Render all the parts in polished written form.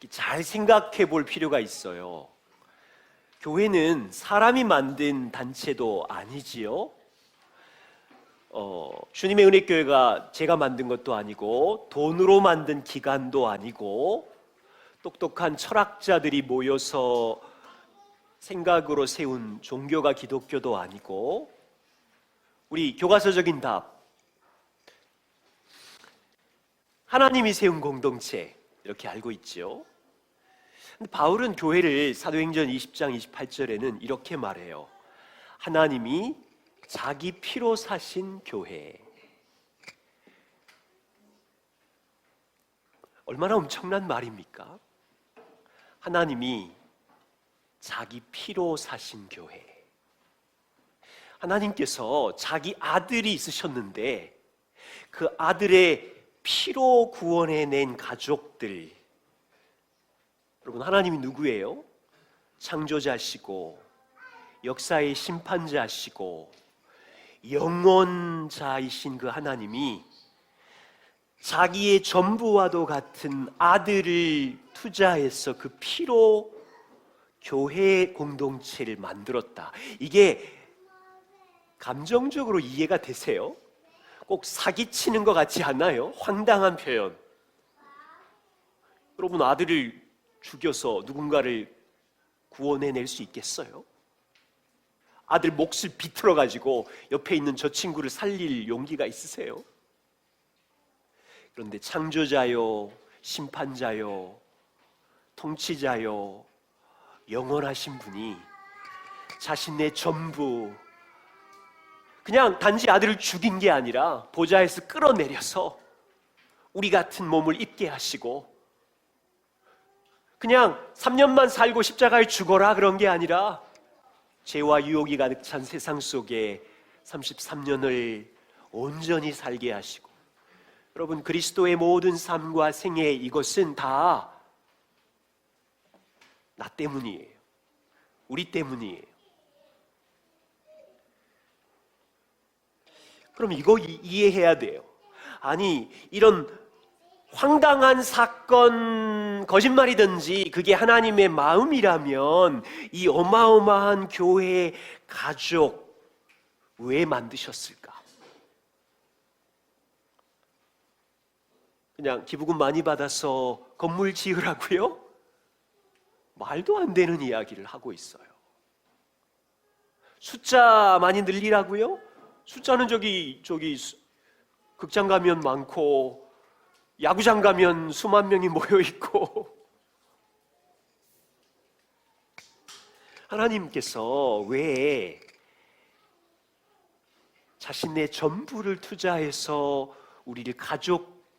잘 생각해 볼 필요가 있어요. 교회는 사람이 만든 단체도 아니지요. 주님의 은혜교회가 제가 만든 것도 아니고 돈으로 만든 기관도 아니고 똑똑한 철학자들이 모여서 생각으로 세운 종교가 기독교도 아니고 우리 교과서적인 답, 하나님이 세운 공동체 이렇게 알고 있죠. 근데 바울은 교회를 사도행전 20장 28절에는 이렇게 말해요. 하나님이 자기 피로 사신 교회. 얼마나 엄청난 말입니까? 하나님이 자기 피로 사신 교회. 하나님께서 자기 아들이 있으셨는데 그 아들의 피로 구원해낸 가족들. 여러분, 하나님이 누구예요? 창조자시고 역사의 심판자시고 영원자이신 그 하나님이 자기의 전부와도 같은 아들을 투자해서 그 피로 교회 공동체를 만들었다. 이게 감정적으로 이해가 되세요? 꼭 사기치는 것 같지 않아요? 황당한 표현. 여러분, 아들을 죽여서 누군가를 구원해낼 수 있겠어요? 아들 몫을 비틀어 가지고 옆에 있는 저 친구를 살릴 용기가 있으세요? 그런데 창조자요, 심판자요, 통치자요, 영원하신 분이 자신의 전부, 그냥 단지 아들을 죽인 게 아니라 보좌에서 끌어내려서 우리 같은 몸을 입게 하시고, 그냥 3년만 살고 십자가에 죽어라 그런 게 아니라 죄와 유혹이 가득 찬 세상 속에 33년을 온전히 살게 하시고, 여러분, 그리스도의 모든 삶과 생애, 이것은 다 나 때문이에요. 우리 때문이에요. 그럼 이거 이해해야 돼요. 아니, 이런 황당한 사건, 거짓말이든지 그게 하나님의 마음이라면 이 어마어마한 교회 가족 왜 만드셨을까? 그냥 기부금 많이 받아서 건물 지으라고요? 말도 안 되는 이야기를 하고 있어요. 숫자 많이 늘리라고요? 숫자는 저기 극장 가면 많고 야구장 가면 수만 명이 모여 있고. 하나님께서 왜 자신의 전부를 투자해서 우리를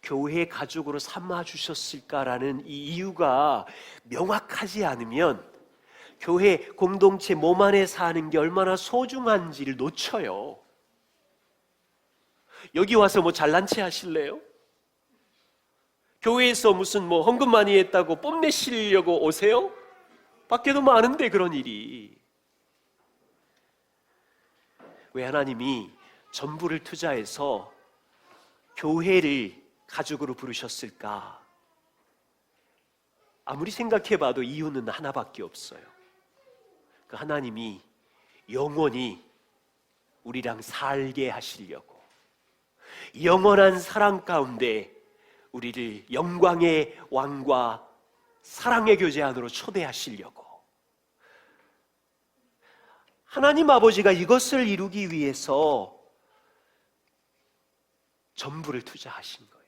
교회 가족으로 삼아 주셨을까라는 이 이유가 명확하지 않으면 교회 공동체 몸 안에 사는 게 얼마나 소중한지를 놓쳐요. 여기 와서 뭐 잘난 체 하실래요? 교회에서 무슨 뭐 헌금 많이 했다고 뽐내시려고 오세요? 밖에도 많은데 그런 일이. 왜 하나님이 전부를 투자해서 교회를 가족으로 부르셨을까? 아무리 생각해봐도 이유는 하나밖에 없어요. 그 하나님이 영원히 우리랑 살게 하시려고, 영원한 사랑 가운데 우리를 영광의 왕과 사랑의 교제 안으로 초대하시려고. 하나님 아버지가 이것을 이루기 위해서 전부를 투자하신 거예요.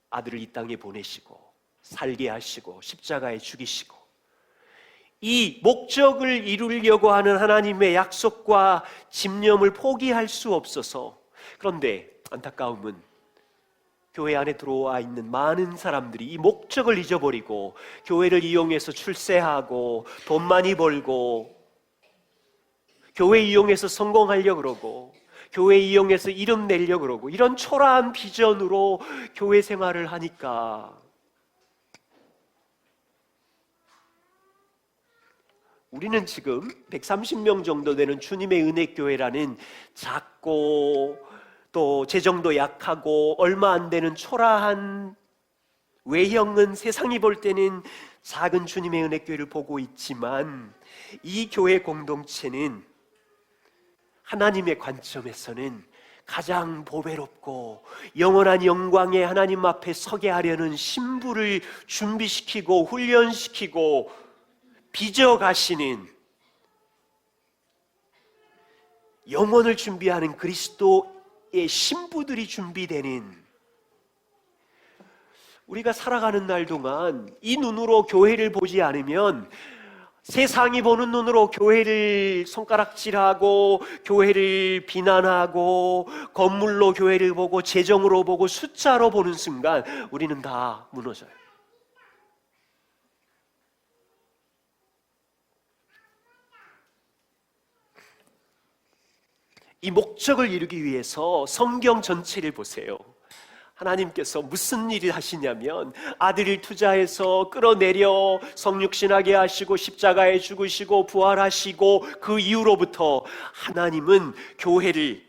아들을 이 땅에 보내시고 살게 하시고 십자가에 죽이시고, 이 목적을 이루려고 하는 하나님의 약속과 집념을 포기할 수 없어서. 그런데 안타까움은 교회 안에 들어와 있는 많은 사람들이 이 목적을 잊어버리고 교회를 이용해서 출세하고 돈 많이 벌고, 교회 이용해서 성공하려고 그러고, 교회 이용해서 이름 내려고 그러고, 이런 초라한 비전으로 교회 생활을 하니까 우리는 지금 130명 정도 되는 주님의 은혜교회라는 작고 또 재정도 약하고 얼마 안 되는 초라한 외형은 세상이 볼 때는 작은 주님의 은혜교회를 보고 있지만 이 교회 공동체는 하나님의 관점에서는 가장 보배롭고 영원한 영광의 하나님 앞에 서게 하려는 신부를 준비시키고 훈련시키고 빚어가시는, 영혼을 준비하는 그리스도의 신부들이 준비되는, 우리가 살아가는 날 동안 이 눈으로 교회를 보지 않으면 세상이 보는 눈으로 교회를 손가락질하고 교회를 비난하고 건물로 교회를 보고 재정으로 보고 숫자로 보는 순간 우리는 다 무너져요. 이 목적을 이루기 위해서 성경 전체를 보세요. 하나님께서 무슨 일을 하시냐면 아들을 투자해서 끌어내려 성육신하게 하시고 십자가에 죽으시고 부활하시고 그 이후로부터 하나님은 교회를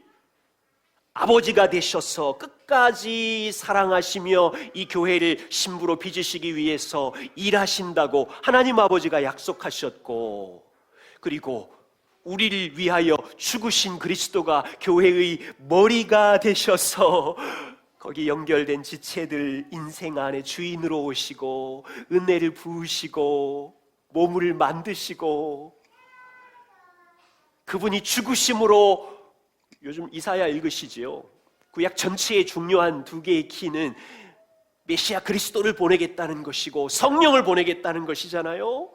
아버지가 되셔서 끝까지 사랑하시며 이 교회를 신부로 빚으시기 위해서 일하신다고 하나님 아버지가 약속하셨고, 그리고 우리를 위하여 죽으신 그리스도가 교회의 머리가 되셔서 거기 연결된 지체들 인생 안에 주인으로 오시고 은혜를 부으시고 몸을 만드시고, 그분이 죽으심으로, 요즘 이사야 읽으시지요? 구약 전체의 중요한 두 개의 키는 메시아 그리스도를 보내겠다는 것이고 성령을 보내겠다는 것이잖아요.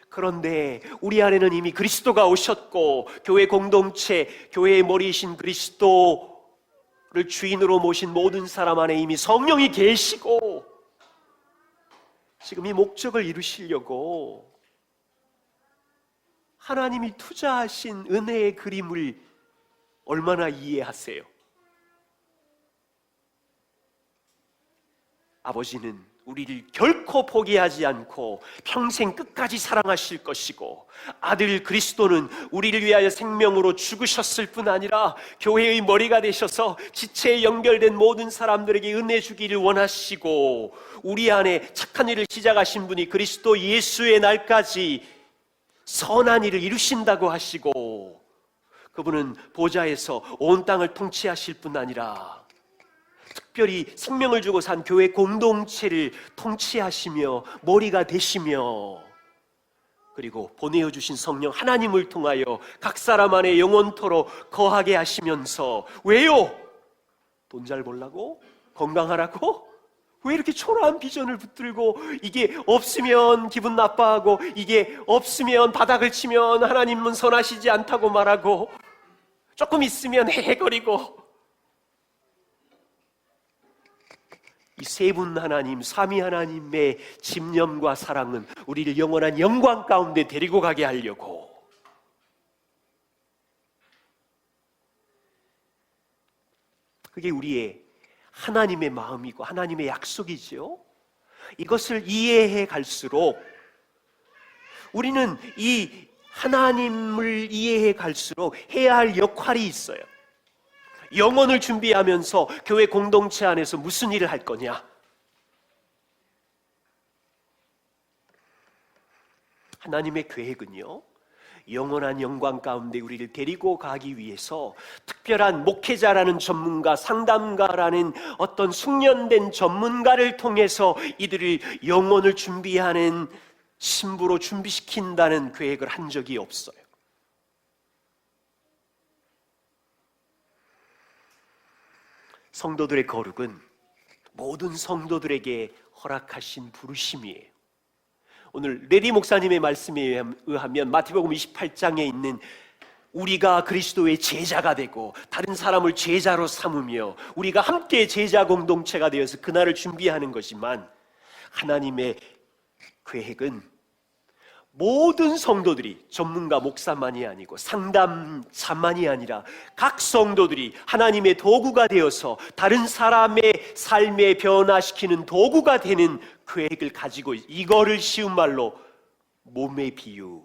그런데 우리 안에는 이미 그리스도가 오셨고 교회 공동체, 교회의 머리이신 그리스도를 주인으로 모신 모든 사람 안에 이미 성령이 계시고, 지금 이 목적을 이루시려고 하나님이 투자하신 은혜의 그림을 얼마나 이해하세요? 아버지는 우리를 결코 포기하지 않고 평생 끝까지 사랑하실 것이고, 아들 그리스도는 우리를 위하여 생명으로 죽으셨을 뿐 아니라 교회의 머리가 되셔서 지체에 연결된 모든 사람들에게 은혜 주기를 원하시고, 우리 안에 착한 일을 시작하신 분이 그리스도 예수의 날까지 선한 일을 이루신다고 하시고, 그분은 보좌에서 온 땅을 통치하실 뿐 아니라 특별히 생명을 주고 산 교회 공동체를 통치하시며 머리가 되시며, 그리고 보내어 주신 성령 하나님을 통하여 각 사람 안에 영원토록 거하게 하시면서, 왜요? 돈 잘 벌라고? 건강하라고? 왜 이렇게 초라한 비전을 붙들고 이게 없으면 기분 나빠하고 이게 없으면 바닥을 치면 하나님은 선하시지 않다고 말하고 조금 있으면 헤헤거리고, 이 세 분 하나님, 삼위 하나님의 집념과 사랑은 우리를 영원한 영광 가운데 데리고 가게 하려고, 그게 우리의 하나님의 마음이고 하나님의 약속이지요. 이것을 이해해 갈수록 우리는 이 하나님을 이해해 갈수록 해야 할 역할이 있어요. 영혼을 준비하면서 교회 공동체 안에서 무슨 일을 할 거냐? 하나님의 계획은요, 영원한 영광 가운데 우리를 데리고 가기 위해서 특별한 목회자라는 전문가, 상담가라는 어떤 숙련된 전문가를 통해서 이들을 영혼을 준비하는 신부로 준비시킨다는 계획을 한 적이 없어요. 성도들의 거룩은 모든 성도들에게 허락하신 부르심이에요. 오늘 레리 목사님의 말씀에 의하면 마태복음 28장에 있는 우리가 그리스도의 제자가 되고 다른 사람을 제자로 삼으며 우리가 함께 제자 공동체가 되어서 그날을 준비하는 거지만, 하나님의 계획은 모든 성도들이 전문가 목사만이 아니고 상담자만이 아니라 각 성도들이 하나님의 도구가 되어서 다른 사람의 삶에 변화시키는 도구가 되는 계획을 가지고, 이거를 쉬운 말로 몸의 비유,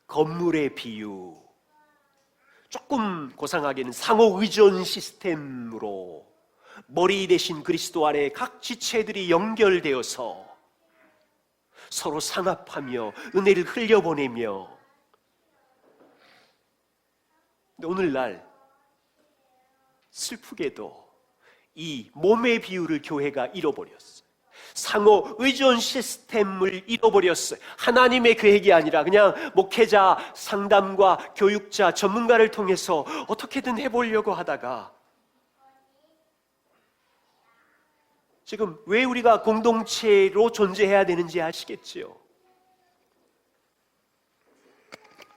건물의 비유, 조금 고상하게는 상호 의존 시스템으로 머리 대신 그리스도 안에 각 지체들이 연결되어서 서로 상합하며 은혜를 흘려보내며, 근데 오늘날 슬프게도 이 몸의 비유를 교회가 잃어버렸어요. 상호 의존 시스템을 잃어버렸어요. 하나님의 계획이 아니라 그냥 목회자, 상담과 교육자, 전문가를 통해서 어떻게든 해보려고 하다가, 지금 왜 우리가 공동체로 존재해야 되는지 아시겠지요?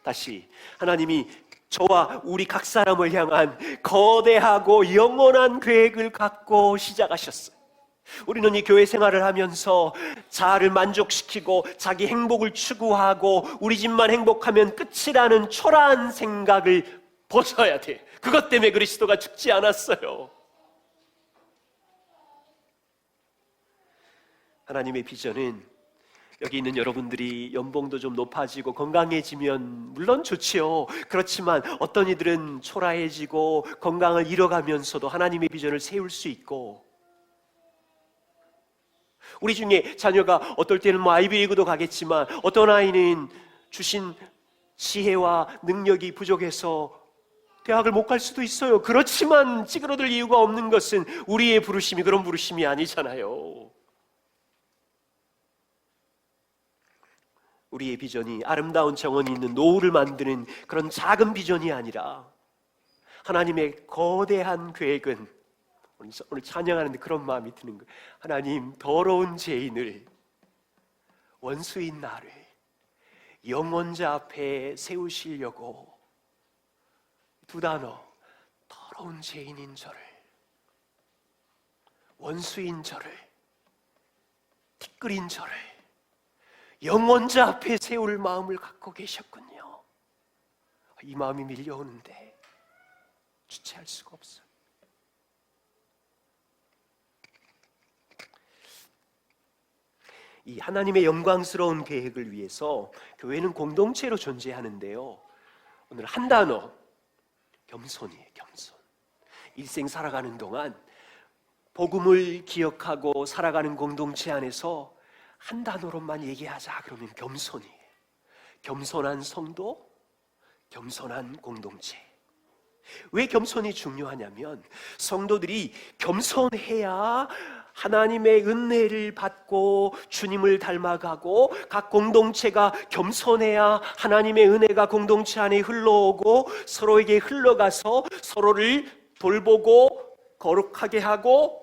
다시 하나님이 저와 우리 각 사람을 향한 거대하고 영원한 계획을 갖고 시작하셨어요. 우리는 이 교회 생활을 하면서 자아를 만족시키고 자기 행복을 추구하고 우리 집만 행복하면 끝이라는 초라한 생각을 벗어야 돼. 그것 때문에 그리스도가 죽지 않았어요. 하나님의 비전은 여기 있는 여러분들이 연봉도 좀 높아지고 건강해지면 물론 좋지요. 그렇지만 어떤 이들은 초라해지고 건강을 잃어가면서도 하나님의 비전을 세울 수 있고, 우리 중에 자녀가 어떨 때는 아이비리그도 가겠지만 어떤 아이는 주신 지혜와 능력이 부족해서 대학을 못 갈 수도 있어요. 그렇지만 찌그러들 이유가 없는 것은 우리의 부르심이 그런 부르심이 아니잖아요. 우리의 비전이 아름다운 정원이 있는 노후를 만드는 그런 작은 비전이 아니라 하나님의 거대한 계획은, 오늘 찬양하는데 그런 마음이 드는 거예요. 하나님, 더러운 죄인을, 원수인 나를 영원자 앞에 세우시려고 두 단어, 더러운 죄인인 저를, 원수인 저를, 티끌인 저를 영원자 앞에 세울 마음을 갖고 계셨군요. 이 마음이 밀려오는데 주체할 수가 없어요. 이 하나님의 영광스러운 계획을 위해서 교회는 공동체로 존재하는데요, 오늘 한 단어, 겸손이에요. 겸손. 일생 살아가는 동안 복음을 기억하고 살아가는 공동체 안에서 한 단어로만 얘기하자 그러면 겸손이에요. 겸손한 성도, 겸손한 공동체. 왜 겸손이 중요하냐면 성도들이 겸손해야 하나님의 은혜를 받고 주님을 닮아가고, 각 공동체가 겸손해야 하나님의 은혜가 공동체 안에 흘러오고 서로에게 흘러가서 서로를 돌보고 거룩하게 하고,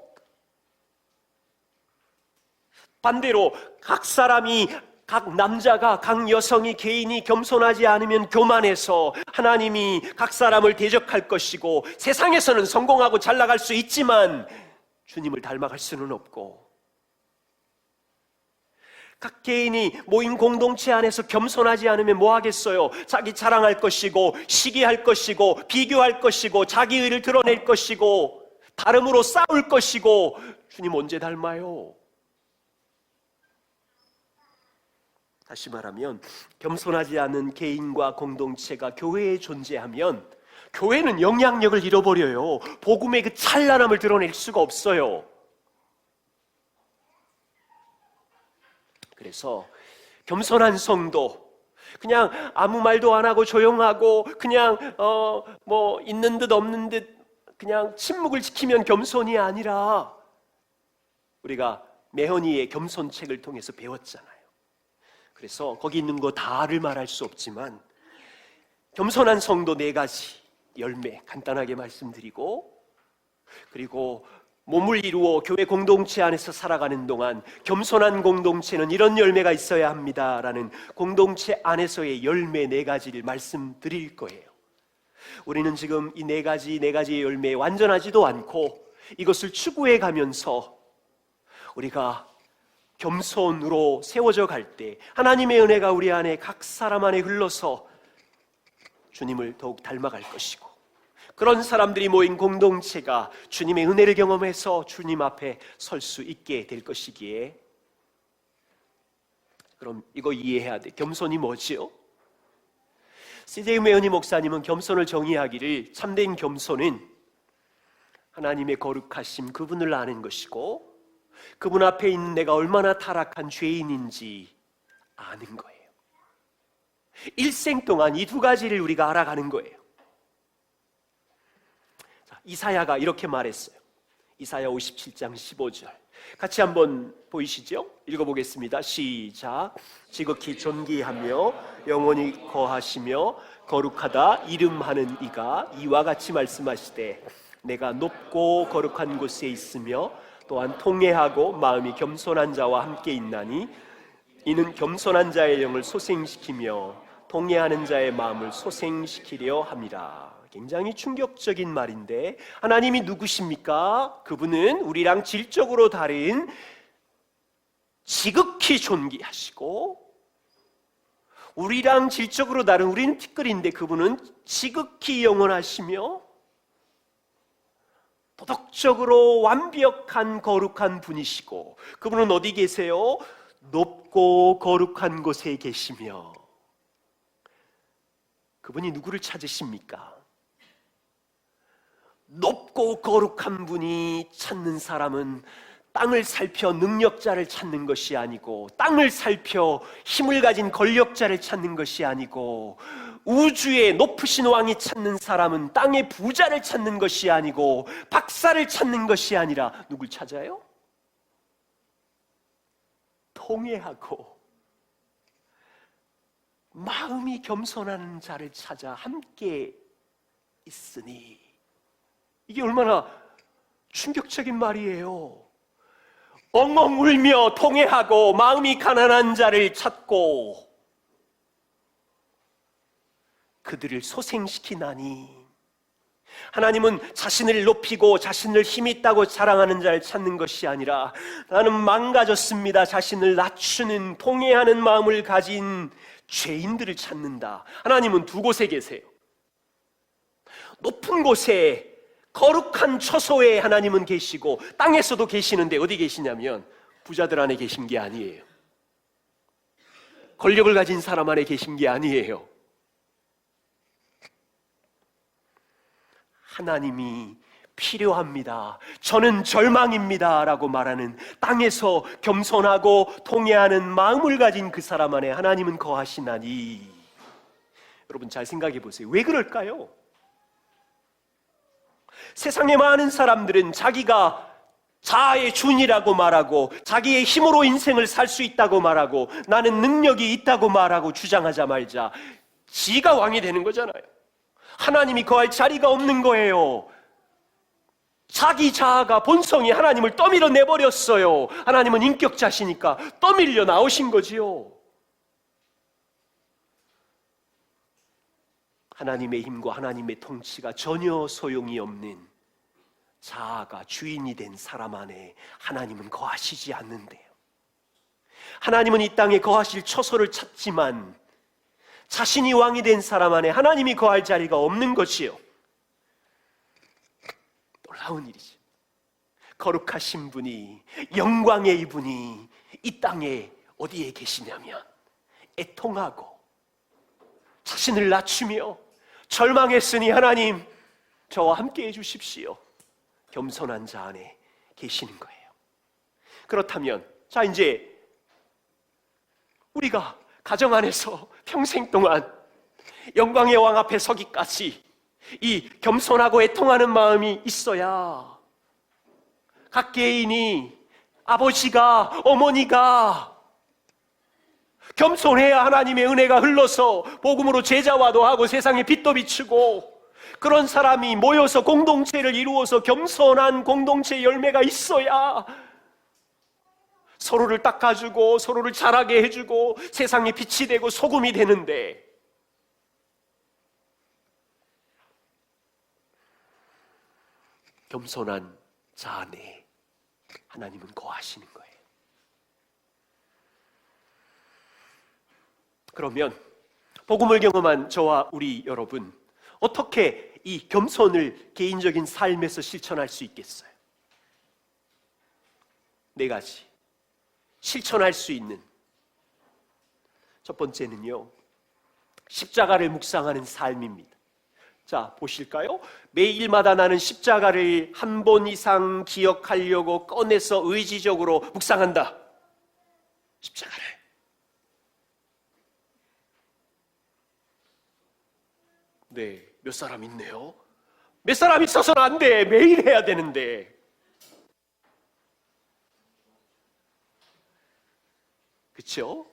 반대로 각 사람이, 각 남자가, 각 여성이, 개인이 겸손하지 않으면 교만해서 하나님이 각 사람을 대적할 것이고, 세상에서는 성공하고 잘 나갈 수 있지만 주님을 닮아갈 수는 없고, 각 개인이 모인 공동체 안에서 겸손하지 않으면 뭐 하겠어요? 자기 자랑할 것이고, 시기할 것이고, 비교할 것이고, 자기 의를 드러낼 것이고, 다름으로 싸울 것이고, 주님 언제 닮아요? 다시 말하면 겸손하지 않은 개인과 공동체가 교회에 존재하면 교회는 영향력을 잃어버려요. 복음의 그 찬란함을 드러낼 수가 없어요. 그래서 겸손한 성도, 그냥 아무 말도 안 하고 조용하고 그냥 뭐 있는 듯 없는 듯 그냥 침묵을 지키면 겸손이 아니라, 우리가 매헌이의 겸손책을 통해서 배웠잖아요. 그래서 거기 있는 거 다를 말할 수 없지만 겸손한 성도 4가지 열매 간단하게 말씀드리고, 그리고 몸을 이루어 교회 공동체 안에서 살아가는 동안 겸손한 공동체는 이런 열매가 있어야 합니다라는 공동체 안에서의 열매 4가지를 말씀드릴 거예요. 우리는 지금 이 4가지의 열매에 완전하지도 않고 이것을 추구해 가면서 우리가 겸손으로 세워져 갈 때 하나님의 은혜가 우리 안에 각 사람 안에 흘러서 주님을 더욱 닮아갈 것이고, 그런 사람들이 모인 공동체가 주님의 은혜를 경험해서 주님 앞에 설 수 있게 될 것이기에, 그럼 이거 이해해야 돼. 겸손이 뭐지요? C.J. 매헌이 목사님은 겸손을 정의하기를, 참된 겸손은 하나님의 거룩하심, 그분을 아는 것이고 그분 앞에 있는 내가 얼마나 타락한 죄인인지 아는 거예요. 일생 동안 이 두 가지를 우리가 알아가는 거예요. 자, 이사야가 이렇게 말했어요. 이사야 57장 15절 같이 한번 보이시죠? 읽어보겠습니다. 시작. 지극히 존귀하며 영원히 거하시며 거룩하다 이름하는 이가 이와 같이 말씀하시되 내가 높고 거룩한 곳에 있으며 또한 통회하고 마음이 겸손한 자와 함께 있나니 이는 겸손한 자의 영을 소생시키며 통회하는 자의 마음을 소생시키려 함이라. 굉장히 충격적인 말인데 하나님이 누구십니까? 그분은 우리랑 질적으로 다른 지극히 존귀하시고 우리랑 질적으로 다른 우리는 티끌인데 그분은 지극히 영원하시며 도덕적으로 완벽한 거룩한 분이시고 그분은 어디 계세요? 높고 거룩한 곳에 계시며 그분이 누구를 찾으십니까? 높고 거룩한 분이 찾는 사람은 땅을 살펴 능력자를 찾는 것이 아니고 땅을 살펴 힘을 가진 권력자를 찾는 것이 아니고 우주의 높으신 왕이 찾는 사람은 땅의 부자를 찾는 것이 아니고 박사를 찾는 것이 아니라 누굴 찾아요? 통회하고 마음이 겸손한 자를 찾아 함께 있으니 이게 얼마나 충격적인 말이에요. 엉엉 울며 통회하고 마음이 가난한 자를 찾고 그들을 소생시키나니 하나님은 자신을 높이고 자신을 힘 있다고 자랑하는 자를 찾는 것이 아니라 나는 망가졌습니다. 자신을 낮추는 통회하는 마음을 가진 죄인들을 찾는다. 하나님은 두 곳에 계세요. 높은 곳에 거룩한 처소에 하나님은 계시고 땅에서도 계시는데 어디 계시냐면 부자들 안에 계신 게 아니에요. 권력을 가진 사람 안에 계신 게 아니에요. 하나님이 필요합니다. 저는 절망입니다 라고 말하는 땅에서 겸손하고 통회하는 마음을 가진 그 사람 안에 하나님은 거하시나니. 여러분 잘 생각해 보세요. 왜 그럴까요? 세상에 많은 사람들은 자기가 자아의 준이라고 말하고 자기의 힘으로 인생을 살 수 있다고 말하고 나는 능력이 있다고 말하고 주장하자마자 지가 왕이 되는 거잖아요. 하나님이 거할 자리가 없는 거예요. 자기 자아가 본성이 하나님을 떠밀어 내버렸어요. 하나님은 인격자시니까 떠밀려 나오신 거지요. 하나님의 힘과 하나님의 통치가 전혀 소용이 없는 자아가 주인이 된 사람 안에 하나님은 거하시지 않는데요. 하나님은 이 땅에 거하실 처소를 찾지만 자신이 왕이 된 사람 안에 하나님이 거할 자리가 없는 것이요. 놀라운 일이죠. 거룩하신 분이, 영광의 이분이 이 땅에 어디에 계시냐면 애통하고 자신을 낮추며 절망했으니 하나님 저와 함께 해주십시오. 겸손한 자 안에 계시는 거예요. 그렇다면 자 이제 우리가 가정 안에서 평생 동안 영광의 왕 앞에 서기까지 이 겸손하고 애통하는 마음이 있어야 각 개인이 아버지가 어머니가 겸손해야 하나님의 은혜가 흘러서 복음으로 제자화도 하고 세상에 빛도 비추고 그런 사람이 모여서 공동체를 이루어서 겸손한 공동체 열매가 있어야 서로를 닦아주고 서로를 자라게 해주고 세상에 빛이 되고 소금이 되는데 겸손한 자 안에 하나님은 거하시는 거예요. 그러면 복음을 경험한 저와 우리 여러분 어떻게 이 겸손을 개인적인 삶에서 실천할 수 있겠어요? 네 가지 실천할 수 있는 첫 번째는요 십자가를 묵상하는 삶입니다. 자, 보실까요? 매일마다 나는 십자가를 한 번 이상 기억하려고 꺼내서 의지적으로 묵상한다. 십자가를. 네, 몇 사람 있네요. 몇 사람 있어서는 안 돼. 매일 해야 되는데. 그렇죠?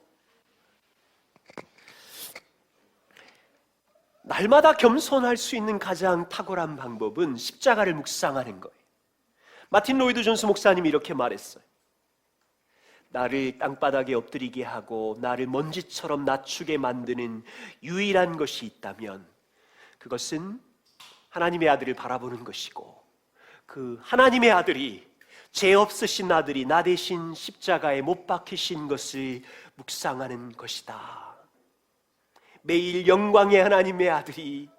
날마다 겸손할 수 있는 가장 탁월한 방법은 십자가를 묵상하는 거예요. 마틴 로이드 존스 목사님이 이렇게 말했어요. 나를 땅바닥에 엎드리게 하고 나를 먼지처럼 낮추게 만드는 유일한 것이 있다면 그것은 하나님의 아들을 바라보는 것이고, 그 하나님의 아들이, 죄 없으신 아들이 나 대신 십자가에 못 박히신 것을 묵상하는 것이다. 매일 영광의 하나님의 아들이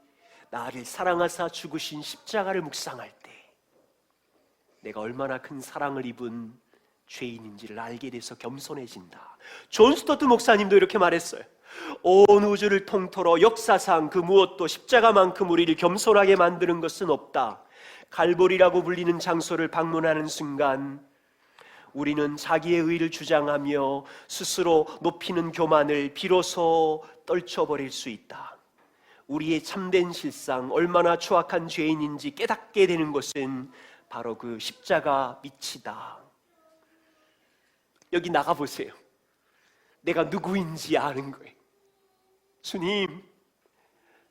나를 사랑하사 죽으신 십자가를 묵상할 때 내가 얼마나 큰 사랑을 입은 죄인인지를 알게 돼서 겸손해진다. 존 스토트 목사님도 이렇게 말했어요. 온 우주를 통틀어 역사상 그 무엇도 십자가만큼 우리를 겸손하게 만드는 것은 없다. 갈보리라고 불리는 장소를 방문하는 순간 우리는 자기의 의를 주장하며 스스로 높이는 교만을 비로소 떨쳐버릴 수 있다. 우리의 참된 실상, 얼마나 추악한 죄인인지 깨닫게 되는 것은 바로 그 십자가 밑이다. 여기 나가보세요. 내가 누구인지 아는 거예요. 주님,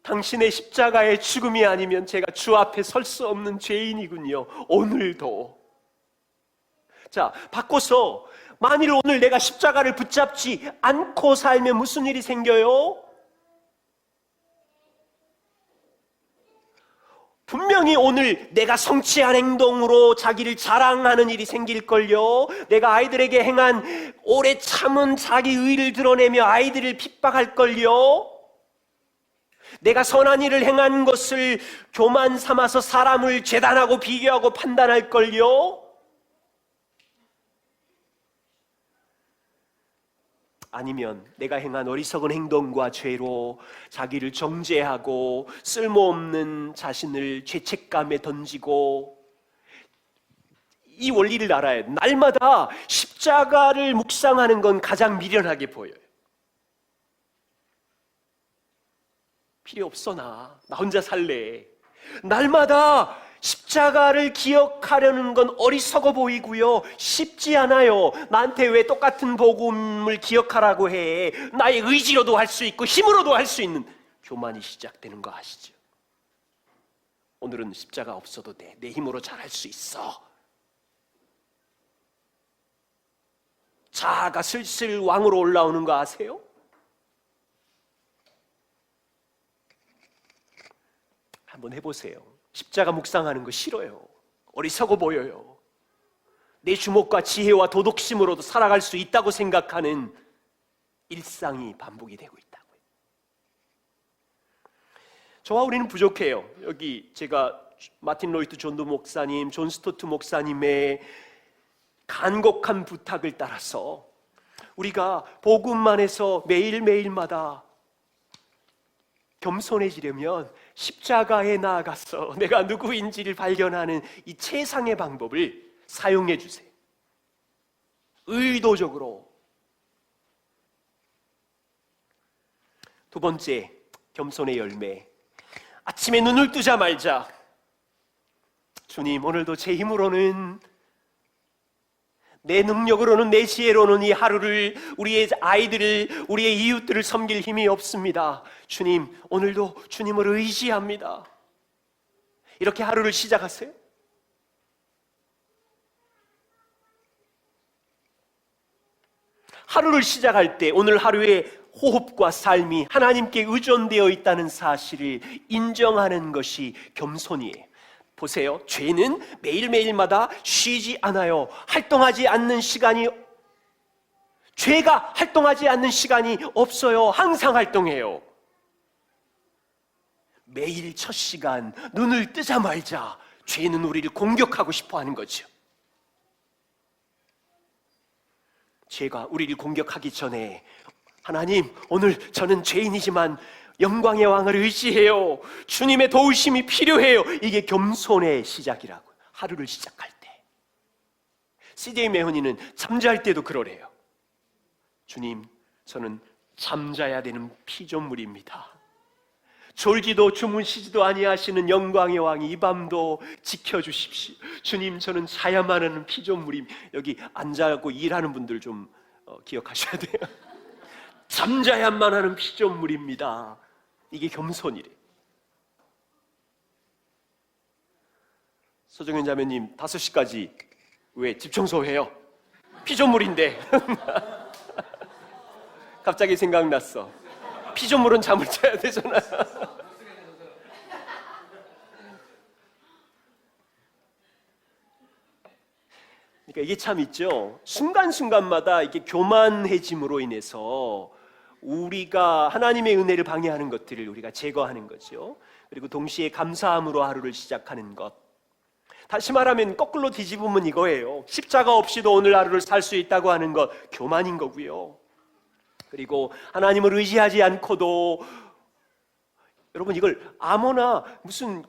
당신의 십자가의 죽음이 아니면 제가 주 앞에 설 수 없는 죄인이군요. 오늘도. 자, 바꿔서 만일 오늘 내가 십자가를 붙잡지 않고 살면 무슨 일이 생겨요? 분명히 오늘 내가 성취한 행동으로 자기를 자랑하는 일이 생길걸요. 내가 아이들에게 행한 오래 참은 자기 의를 드러내며 아이들을 핍박할걸요. 내가 선한 일을 행한 것을 교만 삼아서 사람을 재단하고 비교하고 판단할걸요. 아니면 내가 행한 어리석은 행동과 죄로 자기를 정죄하고 쓸모없는 자신을 죄책감에 던지고, 이 원리를 알아야 돼. 날마다 십자가를 묵상하는 건 가장 미련하게 보여요. 필요 없어. 나 혼자 살래. 날마다 십자가를 기억하려는 건 어리석어 보이고요, 쉽지 않아요. 나한테 왜 똑같은 복음을 기억하라고 해. 나의 의지로도 할 수 있고 힘으로도 할 수 있는 교만이 시작되는 거 아시죠? 오늘은 십자가 없어도 돼. 내 힘으로 잘할 수 있어. 자아가 슬슬 왕으로 올라오는 거 아세요? 한번 해보세요. 십자가 묵상하는 거 싫어요. 어리석어 보여요. 내 주목과 지혜와 도덕심으로도 살아갈 수 있다고 생각하는 일상이 반복이 되고 있다고요. 저와 우리는 부족해요. 여기 제가 마틴 로이드 존도 목사님, 존 스토트 목사님의 간곡한 부탁을 따라서 우리가 복음만에서 매일매일마다 겸손해지려면 십자가에 나아가서 내가 누구인지를 발견하는 이 최상의 방법을 사용해 주세요. 의도적으로. 두 번째, 겸손의 열매. 아침에 눈을 뜨자마자 주님, 오늘도 제 힘으로는, 내 능력으로는, 내 지혜로는 이 하루를, 우리의 아이들을, 우리의 이웃들을 섬길 힘이 없습니다. 주님, 오늘도 주님을 의지합니다. 이렇게 하루를 시작하세요. 하루를 시작할 때 오늘 하루의 호흡과 삶이 하나님께 의존되어 있다는 사실을 인정하는 것이 겸손이에요. 보세요. 죄는 매일매일마다 쉬지 않아요. 활동하지 않는 시간이, 죄가 활동하지 않는 시간이 없어요. 항상 활동해요. 매일 첫 시간 눈을 뜨자마자 죄는 우리를 공격하고 싶어 하는 거죠. 죄가 우리를 공격하기 전에 하나님, 오늘 저는 죄인이지만 영광의 왕을 의지해요. 주님의 도우심이 필요해요. 이게 겸손의 시작이라고. 하루를 시작할 때. CJ 메호니는 잠잘 때도 그러래요. 주님, 저는 잠자야 되는 피조물입니다. 졸지도 주무시지도 아니하시는 영광의 왕이 이 밤도 지켜주십시오. 주님, 저는 자야만 하는 피조물입니다. 여기 앉아고 일하는 분들 좀 기억하셔야 돼요. 잠자야만 하는 피조물입니다. 이게 겸손이래. 서정현 자매님 5시까지 왜 집 청소해요? 피조물인데. 갑자기 생각났어. 피조물은 잠을 자야 되잖아. 그러니까 이게 참 있죠. 순간순간마다 이게 교만해짐으로 인해서 우리가 하나님의 은혜를 방해하는 것들을 우리가 제거하는 거죠. 그리고 동시에 감사함으로 하루를 시작하는 것. 다시 말하면 거꾸로 뒤집으면 이거예요. 십자가 없이도 오늘 하루를 살 수 있다고 하는 것, 교만인 거고요. 그리고 하나님을 의지하지 않고도, 여러분 이걸 아무나 무슨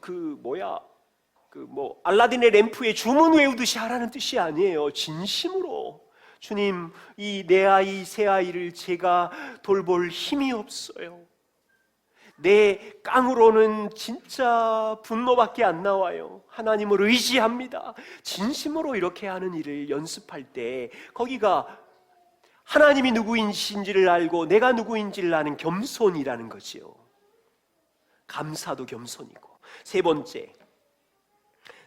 알라딘의 램프에 주문 외우듯이 하라는 뜻이 아니에요. 진심으로 주님, 이 내 아이 새 아이를 제가 돌볼 힘이 없어요. 내 깡으로는 진짜 분노밖에 안 나와요. 하나님을 의지합니다. 진심으로 이렇게 하는 일을 연습할 때 거기가 하나님이 누구인지를 알고 내가 누구인지를 아는 겸손이라는 거지요. 감사도 겸손이고. 세 번째,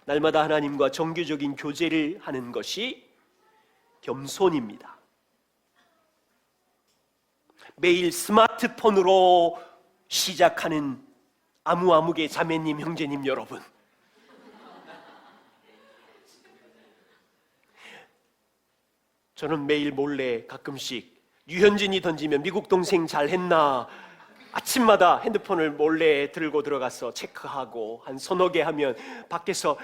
날마다 하나님과 정규적인 교제를 하는 것이 겸손입니다. 매일 스마트폰으로 시작하는 아무개 자매님, 형제님 여러분, 저는 매일 몰래 가끔씩 유현진이 던지면 미국 동생 잘했나 아침마다 핸드폰을 몰래 들고 들어가서 체크하고 한 서너 개 하면 밖에서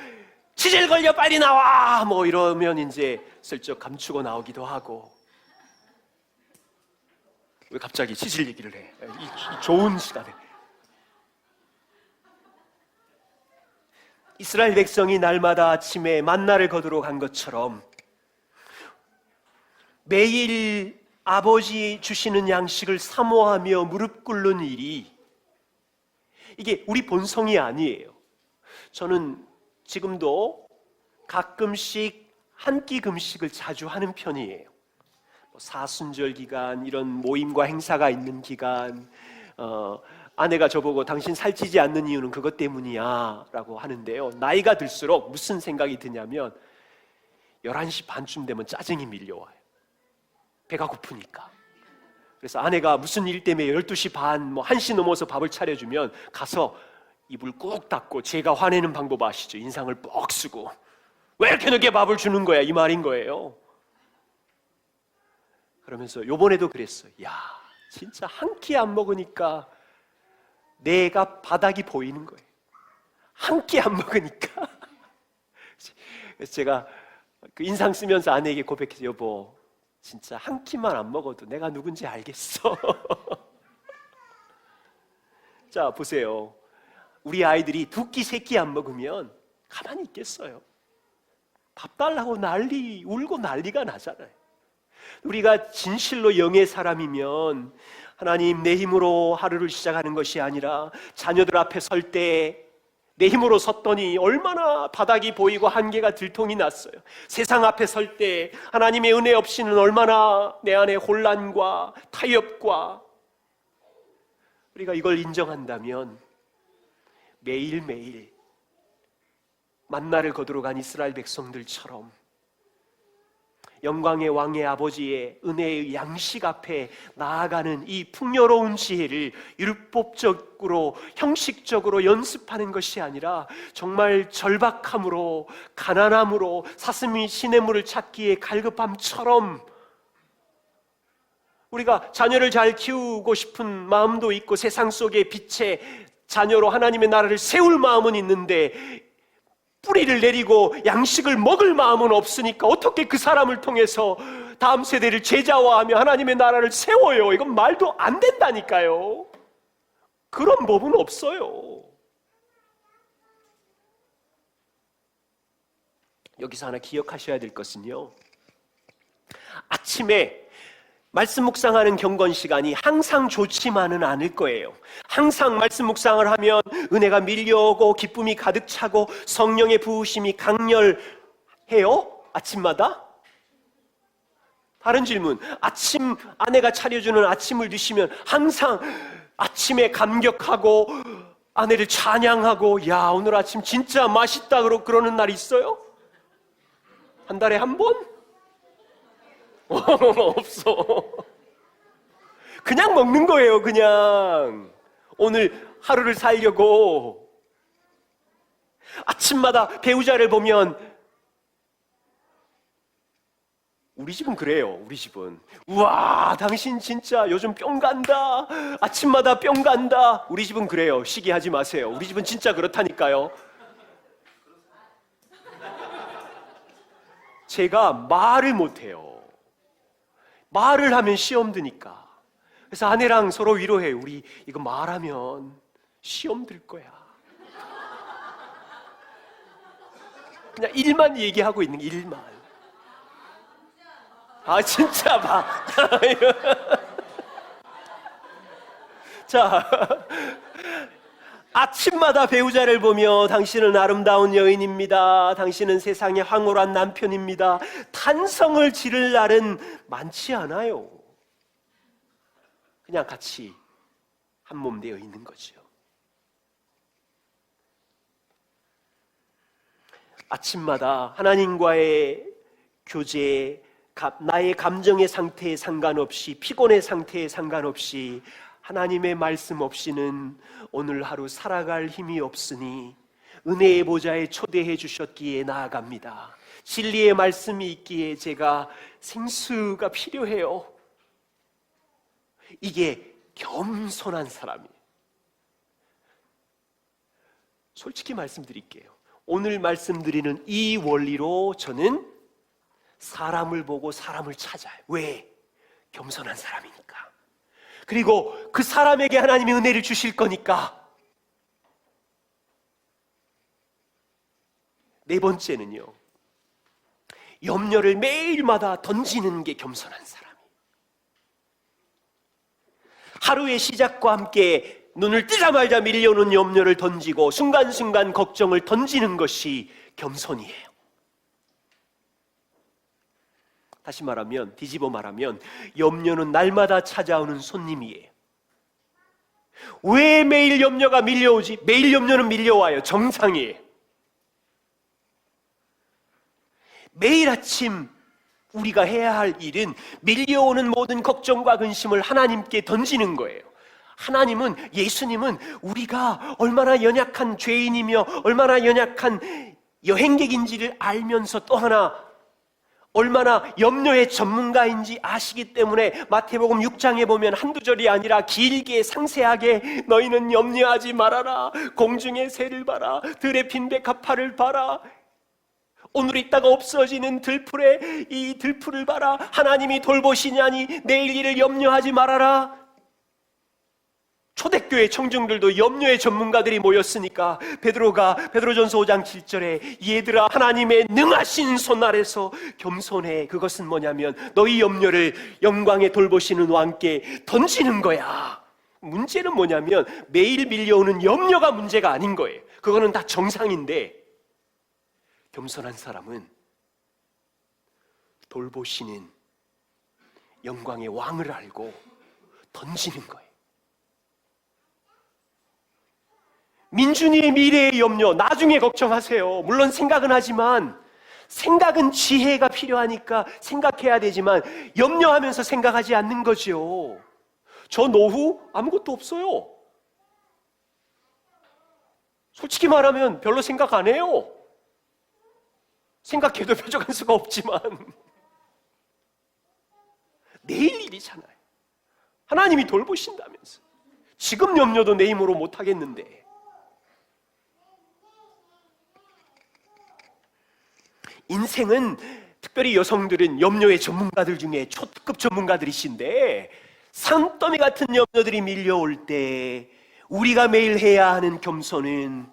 치질 걸려 빨리 나와 뭐 이러면 이제 슬쩍 감추고 나오기도 하고. 왜 갑자기 치질 얘기를 해? 이 좋은 시간에. 이스라엘 백성이 날마다 아침에 만나를 거두러 간 것처럼 매일 아버지 주시는 양식을 사모하며 무릎 꿇는 일이, 이게 우리 본성이 아니에요. 저는 지금도 가끔씩 한 끼 금식을 자주 하는 편이에요. 사순절 기간, 이런 모임과 행사가 있는 기간, 아내가 저보고 당신 살찌지 않는 이유는 그것 때문이야 라고 하는데요. 나이가 들수록 무슨 생각이 드냐면 11시 반쯤 되면 짜증이 밀려와요. 배가 고프니까. 그래서 아내가 무슨 일 때문에 12시 반, 1시 넘어서 밥을 차려주면 가서 입을 꾹 닫고, 제가 화내는 방법 아시죠? 인상을 뻑 쓰고 왜 이렇게 늦게 밥을 주는 거야, 이 말인 거예요. 그러면서 요번에도 그랬어요. 야, 진짜 한 끼 안 먹으니까 내가 바닥이 보이는 거예요. 한 끼 안 먹으니까. 그래서 제가 그 인상 쓰면서 아내에게 고백해서, 여보, 진짜 한 끼만 안 먹어도 내가 누군지 알겠어. 자, 보세요. 우리 아이들이 2끼, 3끼 안 먹으면 가만히 있겠어요? 밥 달라고 울고 난리가 나잖아요. 우리가 진실로 영의 사람이면 하나님, 내 힘으로 하루를 시작하는 것이 아니라 자녀들 앞에 설 때 내 힘으로 섰더니 얼마나 바닥이 보이고 한계가 들통이 났어요. 세상 앞에 설 때 하나님의 은혜 없이는 얼마나 내 안에 혼란과 타협과, 우리가 이걸 인정한다면 매일매일 만나를 거두러 간 이스라엘 백성들처럼 영광의 왕의 아버지의 은혜의 양식 앞에 나아가는 이 풍요로운 지혜를 율법적으로, 형식적으로 연습하는 것이 아니라 정말 절박함으로, 가난함으로, 사슴이 시냇물을 찾기에 갈급함처럼, 우리가 자녀를 잘 키우고 싶은 마음도 있고 세상 속의 빛의 자녀로 하나님의 나라를 세울 마음은 있는데 뿌리를 내리고 양식을 먹을 마음은 없으니까 어떻게 그 사람을 통해서 다음 세대를 제자화하며 하나님의 나라를 세워요? 이건 말도 안 된다니까요. 그런 법은 없어요. 여기서 하나 기억하셔야 될 것은요, 아침에 말씀 묵상하는 경건 시간이 항상 좋지만은 않을 거예요. 항상 말씀 묵상을 하면 은혜가 밀려오고 기쁨이 가득 차고 성령의 부으심이 강렬해요? 아침마다? 다른 질문, 아침 아내가 차려주는 아침을 드시면 항상 아침에 감격하고 아내를 찬양하고 야 오늘 아침 진짜 맛있다 그러는 날 있어요? 한 달에 한 번? 없어. 그냥 먹는 거예요. 그냥 오늘 하루를 살려고. 아침마다 배우자를 보면, 우리 집은 그래요. 우리 집은 우와 당신 진짜 요즘 뿅 간다, 아침마다 뿅 간다. 우리 집은 그래요. 시기하지 마세요. 우리 집은 진짜 그렇다니까요. 제가 말을 못해요. 말을 하면 시험 드니까. 그래서 아내랑 서로 위로해요. 우리 이거 말하면 시험 들 거야. 그냥 일만 얘기하고 있는 일만. 아 진짜 봐. 자, 아침마다 배우자를 보며 당신은 아름다운 여인입니다, 당신은 세상의 황홀한 남편입니다, 탄성을 지를 날은 많지 않아요. 그냥 같이 한 몸 되어 있는 거죠. 아침마다 하나님과의 교제, 나의 감정의 상태에 상관없이, 피곤의 상태에 상관없이 하나님의 말씀 없이는 오늘 하루 살아갈 힘이 없으니 은혜의 보좌에 초대해 주셨기에 나아갑니다. 진리의 말씀이 있기에 제가 생수가 필요해요. 이게 겸손한 사람이에요. 솔직히 말씀드릴게요. 오늘 말씀드리는 이 원리로 저는 사람을 보고 사람을 찾아요. 왜? 겸손한 사람이니까. 그리고 그 사람에게 하나님이 은혜를 주실 거니까. 네 번째는요, 염려를 매일마다 던지는 게 겸손한 사람이에요. 하루의 시작과 함께 눈을 뜨자마자 밀려오는 염려를 던지고 순간순간 걱정을 던지는 것이 겸손이에요. 다시 말하면, 뒤집어 말하면 염려는 날마다 찾아오는 손님이에요. 왜 매일 염려가 밀려오지? 매일 염려는 밀려와요. 정상이에요. 매일 아침 우리가 해야 할 일은 밀려오는 모든 걱정과 근심을 하나님께 던지는 거예요. 하나님은, 예수님은 우리가 얼마나 연약한 죄인이며 얼마나 연약한 여행객인지를 알면서 또 하나 얼마나 염려의 전문가인지 아시기 때문에 마태복음 6장에 보면 한두 절이 아니라 길게 상세하게 너희는 염려하지 말아라, 공중의 새를 봐라, 들의 핀 백합화를 봐라, 오늘 있다가 없어지는 들풀에 이 들풀을 봐라, 하나님이 돌보시냐니 내일 일을 염려하지 말아라. 초대교회 청중들도 염려의 전문가들이 모였으니까 베드로전서 5장 7절에 얘들아 하나님의 능하신 손 아래서 겸손해. 그것은 뭐냐면 너희 염려를 영광의 돌보시는 왕께 던지는 거야. 문제는 뭐냐면 매일 밀려오는 염려가 문제가 아닌 거예요. 그거는 다 정상인데, 겸손한 사람은 돌보시는 영광의 왕을 알고 던지는 거예요. 민준이의 미래의 염려, 나중에 걱정하세요. 물론 생각은 하지만, 생각은 지혜가 필요하니까 생각해야 되지만 염려하면서 생각하지 않는 거죠. 저 노후 아무것도 없어요. 솔직히 말하면 별로 생각 안 해요. 생각해도 표적할 수가 없지만 내일 일이잖아요. 하나님이 돌보신다면서. 지금 염려도 내 힘으로 못하겠는데. 인생은, 특별히 여성들은 염려의 전문가들 중에 초특급 전문가들이신데, 산더미 같은 염려들이 밀려올 때 우리가 매일 해야 하는 겸손은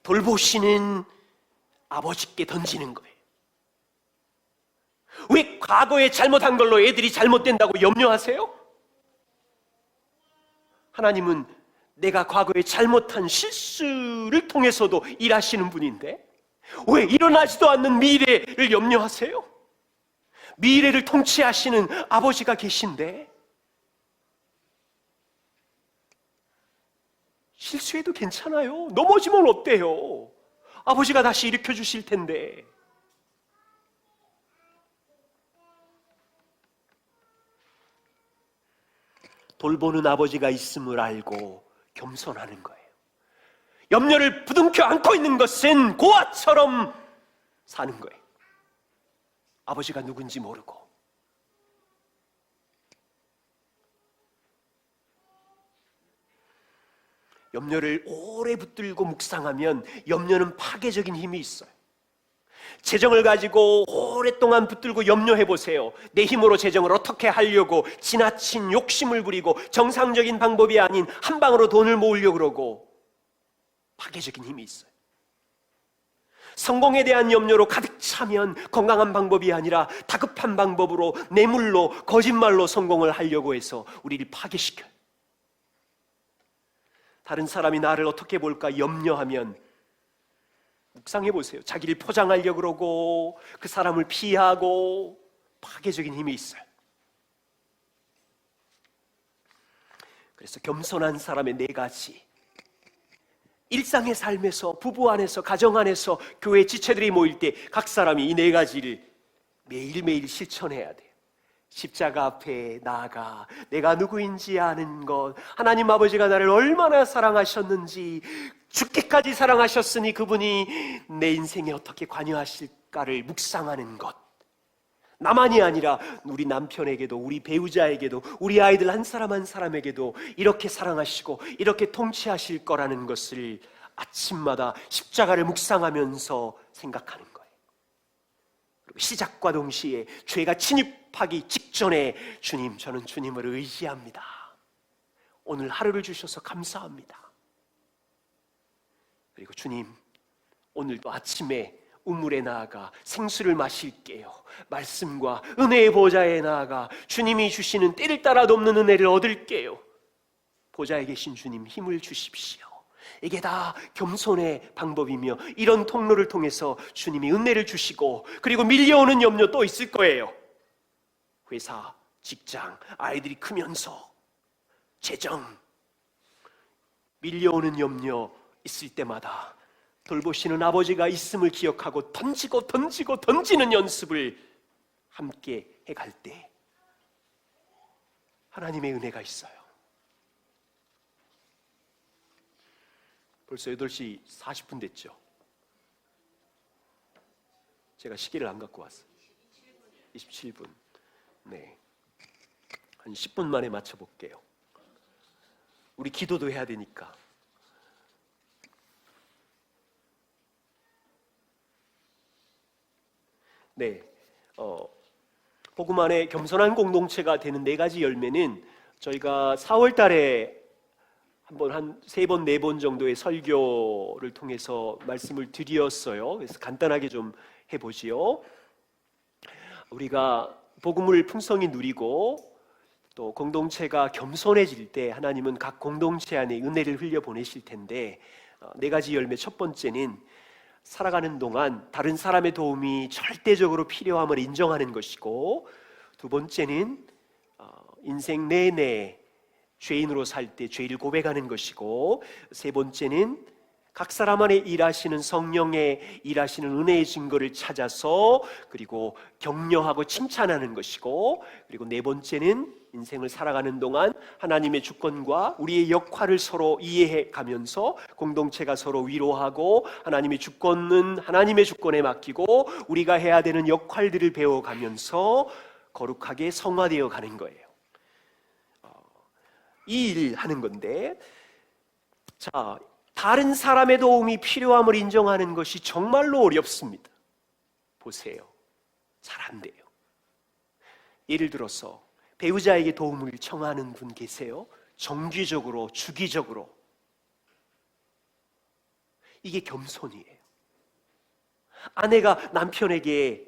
돌보시는 아버지께 던지는 거예요. 왜 과거에 잘못한 걸로 애들이 잘못된다고 염려하세요? 하나님은 내가 과거에 잘못한 실수를 통해서도 일하시는 분인데 왜 일어나지도 않는 미래를 염려하세요? 미래를 통치하시는 아버지가 계신데 실수해도 괜찮아요. 넘어지면 어때요? 아버지가 다시 일으켜 주실 텐데. 돌보는 아버지가 있음을 알고 겸손하는 거예요. 염려를 부둥켜 안고 있는 것은 고아처럼 사는 거예요. 아버지가 누군지 모르고. 염려를 오래 붙들고 묵상하면 염려는 파괴적인 힘이 있어요. 재정을 가지고 오랫동안 붙들고 염려해 보세요. 내 힘으로 재정을 어떻게 하려고 지나친 욕심을 부리고 정상적인 방법이 아닌 한 방으로 돈을 모으려고 그러고 파괴적인 힘이 있어요. 성공에 대한 염려로 가득 차면 건강한 방법이 아니라 다급한 방법으로 뇌물로 거짓말로 성공을 하려고 해서 우리를 파괴시켜요. 다른 사람이 나를 어떻게 볼까 염려하면 묵상해 보세요. 자기를 포장하려고 그러고 그 사람을 피하고 파괴적인 힘이 있어요. 그래서 겸손한 사람의 네 가지, 일상의 삶에서, 부부 안에서, 가정 안에서, 교회 지체들이 모일 때 각 사람이 이 네 가지를 매일매일 실천해야 돼요. 십자가 앞에 나아가 내가 누구인지 아는 것, 하나님 아버지가 나를 얼마나 사랑하셨는지, 죽기까지 사랑하셨으니 그분이 내 인생에 어떻게 관여하실까를 묵상하는 것. 나만이 아니라 우리 남편에게도, 우리 배우자에게도, 우리 아이들 한 사람 한 사람에게도 이렇게 사랑하시고 이렇게 통치하실 거라는 것을 아침마다 십자가를 묵상하면서 생각하는 거예요. 그리고 시작과 동시에 죄가 침입하기 직전에 주님, 저는 주님을 의지합니다. 오늘 하루를 주셔서 감사합니다. 그리고 주님, 오늘도 아침에 우물에 나아가 생수를 마실게요. 말씀과 은혜의 보좌에 나아가 주님이 주시는 때를 따라 돕는 은혜를 얻을게요. 보좌에 계신 주님, 힘을 주십시오. 이게 다 겸손의 방법이며 이런 통로를 통해서 주님이 은혜를 주시고, 그리고 밀려오는 염려 또 있을 거예요. 회사, 직장, 아이들이 크면서 재정, 밀려오는 염려 있을 때마다 돌보시는 아버지가 있음을 기억하고 던지는 연습을 함께 해갈 때 하나님의 은혜가 있어요. 벌써 8시 40분 됐죠? 제가 시계를 안 갖고 왔어요. 27분. 네. 한 10분 만에 맞춰볼게요. 우리 기도도 해야 되니까. 네, 복음 안에 겸손한 공동체가 되는 4가지 열매는 저희가 4월 달에 한 3번, 4번 정도의 설교를 통해서 말씀을 드렸어요. 그래서 간단하게 좀 해보지요. 우리가 복음을 풍성히 누리고 또 공동체가 겸손해질 때 하나님은 각 공동체 안에 은혜를 흘려보내실 텐데, 4가지 열매, 첫 번째는 살아가는 동안 다른 사람의 도움이 절대적으로 필요함을 인정하는 것이고, 두 번째는 인생 내내 죄인으로 살 때 죄를 고백하는 것이고, 세 번째는 각 사람 안에 일하시는 성령의 일하시는 은혜의 증거를 찾아서 그리고 격려하고 칭찬하는 것이고, 그리고 네 번째는 인생을 살아가는 동안 하나님의 주권과 우리의 역할을 서로 이해해 가면서 공동체가 서로 위로하고 하나님의 주권은 하나님의 주권에 맡기고 우리가 해야 되는 역할들을 배워가면서 거룩하게 성화되어 가는 거예요. 이 일을 하는 건데, 자, 다른 사람의 도움이 필요함을 인정하는 것이 정말로 어렵습니다. 보세요, 잘 안 돼요. 예를 들어서 배우자에게 도움을 청하는 분 계세요? 정기적으로, 주기적으로 이게 겸손이에요. 아내가 남편에게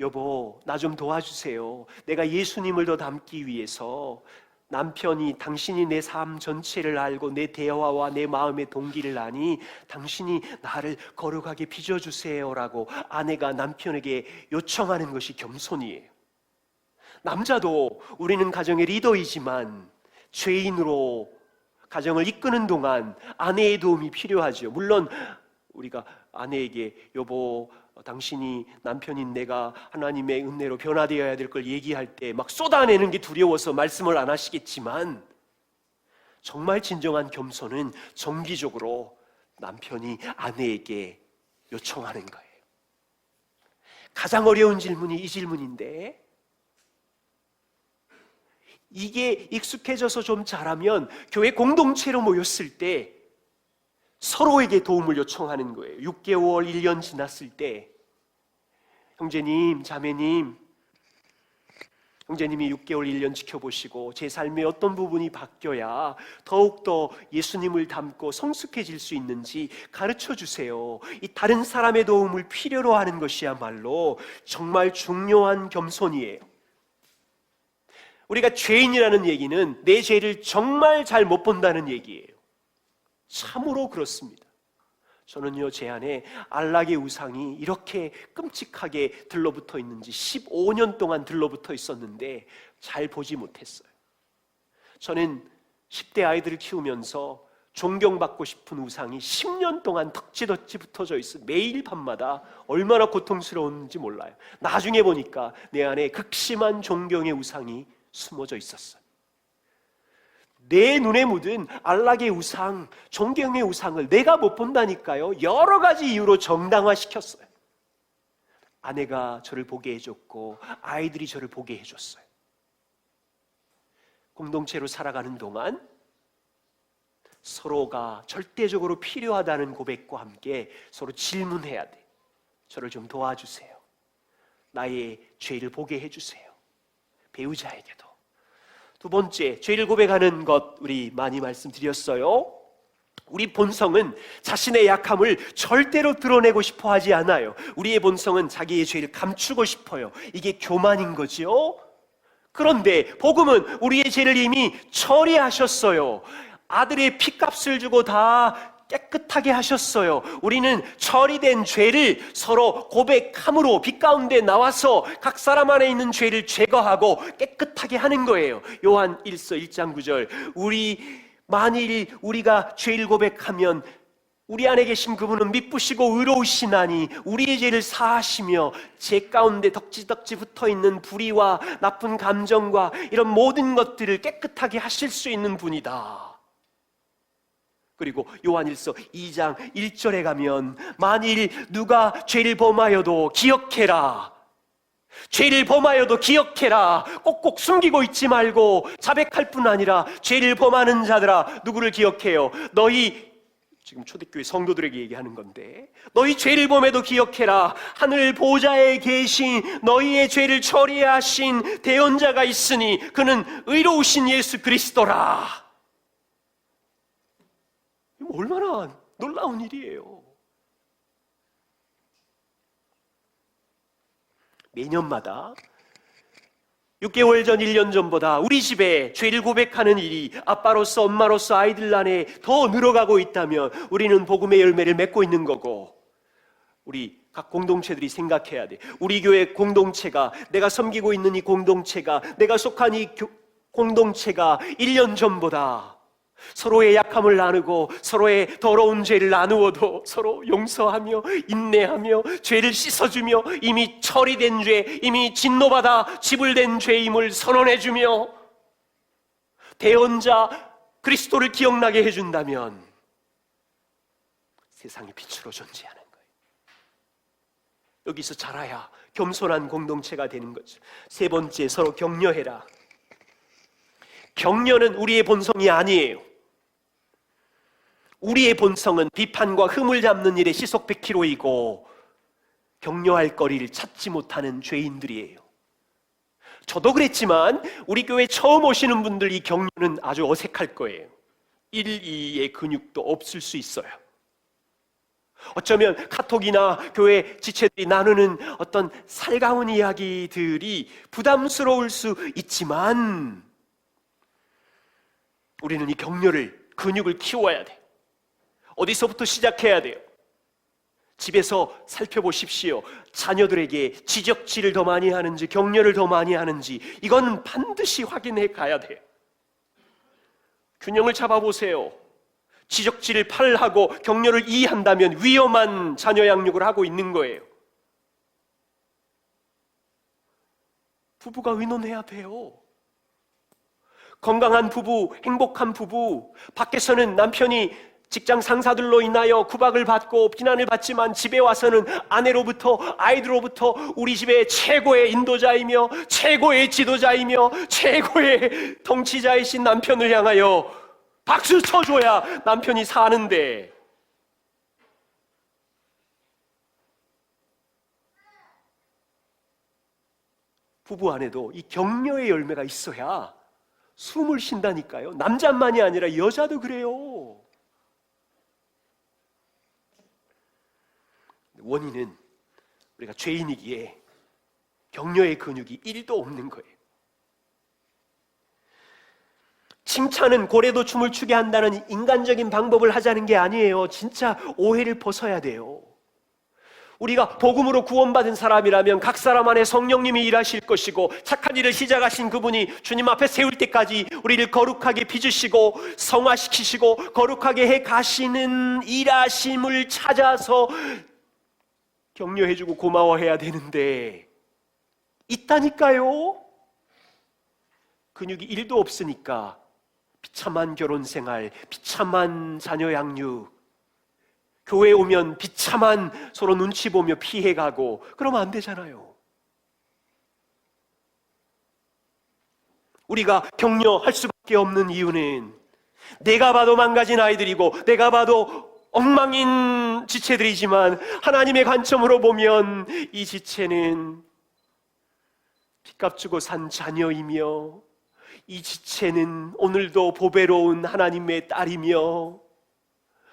여보, 나 좀 도와주세요. 내가 예수님을 더 닮기 위해서 남편이 당신이 내 삶 전체를 알고 내 대화와 내 마음의 동기를 아니 당신이 나를 거룩하게 빚어주세요라고 아내가 남편에게 요청하는 것이 겸손이에요. 남자도 우리는 가정의 리더이지만 죄인으로 가정을 이끄는 동안 아내의 도움이 필요하죠. 물론 우리가 아내에게 여보, 당신이 남편인 내가 하나님의 은혜로 변화되어야 될 걸 얘기할 때 막 쏟아내는 게 두려워서 말씀을 안 하시겠지만, 정말 진정한 겸손은 정기적으로 남편이 아내에게 요청하는 거예요. 가장 어려운 질문이 이 질문인데, 이게 익숙해져서 좀 잘하면 교회 공동체로 모였을 때 서로에게 도움을 요청하는 거예요. 6개월, 1년 지났을 때 형제님, 자매님, 형제님이 6개월, 1년 지켜보시고 제 삶의 어떤 부분이 바뀌어야 더욱더 예수님을 닮고 성숙해질 수 있는지 가르쳐 주세요. 이 다른 사람의 도움을 필요로 하는 것이야말로 정말 중요한 겸손이에요. 우리가 죄인이라는 얘기는 내 죄를 정말 잘 못 본다는 얘기예요. 참으로 그렇습니다. 저는요, 제 안에 안락의 우상이 이렇게 끔찍하게 들러붙어 있는지 15년 동안 들러붙어 있었는데 잘 보지 못했어요. 저는 10대 아이들을 키우면서 존경받고 싶은 우상이 10년 동안 덕지덕지 붙어져 있어요. 매일 밤마다 얼마나 고통스러운지 몰라요. 나중에 보니까 내 안에 극심한 존경의 우상이 숨어져 있었어요. 내 눈에 묻은 안락의 우상, 존경의 우상을 내가 못 본다니까요. 여러 가지 이유로 정당화시켰어요. 아내가 저를 보게 해줬고 아이들이 저를 보게 해줬어요. 공동체로 살아가는 동안 서로가 절대적으로 필요하다는 고백과 함께 서로 질문해야 돼. 저를 좀 도와주세요. 나의 죄를 보게 해주세요. 배우자에게도. 두 번째, 죄를 고백하는 것 우리 많이 말씀드렸어요. 우리 본성은 자신의 약함을 절대로 드러내고 싶어 하지 않아요. 우리의 본성은 자기의 죄를 감추고 싶어요. 이게 교만인 거죠. 그런데 복음은 우리의 죄를 이미 처리하셨어요. 아들의 피값을 주고 다 깨끗하게 하셨어요. 우리는 처리된 죄를 서로 고백함으로 빛 가운데 나와서 각 사람 안에 있는 죄를 제거하고 깨끗하게 하는 거예요. 요한 1서 1장 9절, 만일 우리가 죄를 고백하면 우리 안에 계신 그분은 미쁘시고 의로우시나니 우리의 죄를 사하시며 죄 가운데 덕지덕지 붙어있는 불의와 나쁜 감정과 이런 모든 것들을 깨끗하게 하실 수 있는 분이다. 그리고 요한일서 2장 1절에 가면 만일 누가 죄를 범하여도 기억해라. 죄를 범하여도 기억해라. 꼭꼭 숨기고 있지 말고 자백할 뿐 아니라 죄를 범하는 자들아 누구를 기억해요? 너희, 지금 초대교회 성도들에게 얘기하는 건데, 너희 죄를 범해도 기억해라. 하늘 보좌에 계신 너희의 죄를 처리하신 대언자가 있으니 그는 의로우신 예수 그리스도라. 얼마나 놀라운 일이에요. 매년마다 6개월 전, 1년 전보다 우리 집에 죄를 고백하는 일이 아빠로서 엄마로서 아이들 안에 더 늘어가고 있다면 우리는 복음의 열매를 맺고 있는 거고, 우리 각 공동체들이 생각해야 돼. 우리 교회 공동체가, 내가 섬기고 있는 이 공동체가, 내가 속한 이 공동체가 1년 전보다 서로의 약함을 나누고 서로의 더러운 죄를 나누어도 서로 용서하며 인내하며 죄를 씻어주며 이미 처리된 죄, 이미 진노받아 지불된 죄임을 선언해주며 대언자 그리스도를 기억나게 해준다면 세상의 빛으로 존재하는 거예요. 여기서 자라야 겸손한 공동체가 되는 거죠. 세 번째, 서로 격려해라. 격려는 우리의 본성이 아니에요. 우리의 본성은 비판과 흠을 잡는 일에 시속 100km이고 격려할 거리를 찾지 못하는 죄인들이에요. 저도 그랬지만 우리 교회 처음 오시는 분들 이 격려는 아주 어색할 거예요. 1, 2의 근육도 없을 수 있어요. 어쩌면 카톡이나 교회 지체들이 나누는 어떤 살가운 이야기들이 부담스러울 수 있지만 우리는 이 격려를, 근육을 키워야 돼. 어디서부터 시작해야 돼요? 집에서 살펴보십시오. 자녀들에게 지적질을 더 많이 하는지 격려를 더 많이 하는지 이건 반드시 확인해 가야 돼요. 균형을 잡아보세요. 지적질을 8하고 격려를 2 한다면 위험한 자녀 양육을 하고 있는 거예요. 부부가 의논해야 돼요. 건강한 부부, 행복한 부부, 밖에서는 남편이 직장 상사들로 인하여 구박을 받고 비난을 받지만 집에 와서는 아내로부터, 아이들로부터 우리 집의 최고의 인도자이며 최고의 지도자이며 최고의 통치자이신 남편을 향하여 박수 쳐줘야 남편이 사는데, 부부 안에도 이 격려의 열매가 있어야 숨을 쉰다니까요. 남자만이 아니라 여자도 그래요. 원인은 우리가 죄인이기에 격려의 근육이 1도 없는 거예요. 칭찬은 고래도 춤을 추게 한다는 인간적인 방법을 하자는 게 아니에요. 진짜 오해를 벗어야 돼요. 우리가 복음으로 구원받은 사람이라면 각 사람 안에 성령님이 일하실 것이고 착한 일을 시작하신 그분이 주님 앞에 세울 때까지 우리를 거룩하게 빚으시고 성화시키시고 거룩하게 해 가시는 일하심을 찾아서 격려해주고 고마워해야 되는데 있다니까요. 근육이 1도 없으니까 비참한 결혼생활, 비참한 자녀 양육, 교회 오면 비참한 서로 눈치 보며 피해가고 그러면 안 되잖아요. 우리가 격려할 수밖에 없는 이유는 내가 봐도 망가진 아이들이고 내가 봐도 엉망인 지체들이지만 하나님의 관점으로 보면 이 지체는 빚값 주고 산 자녀이며 이 지체는 오늘도 보배로운 하나님의 딸이며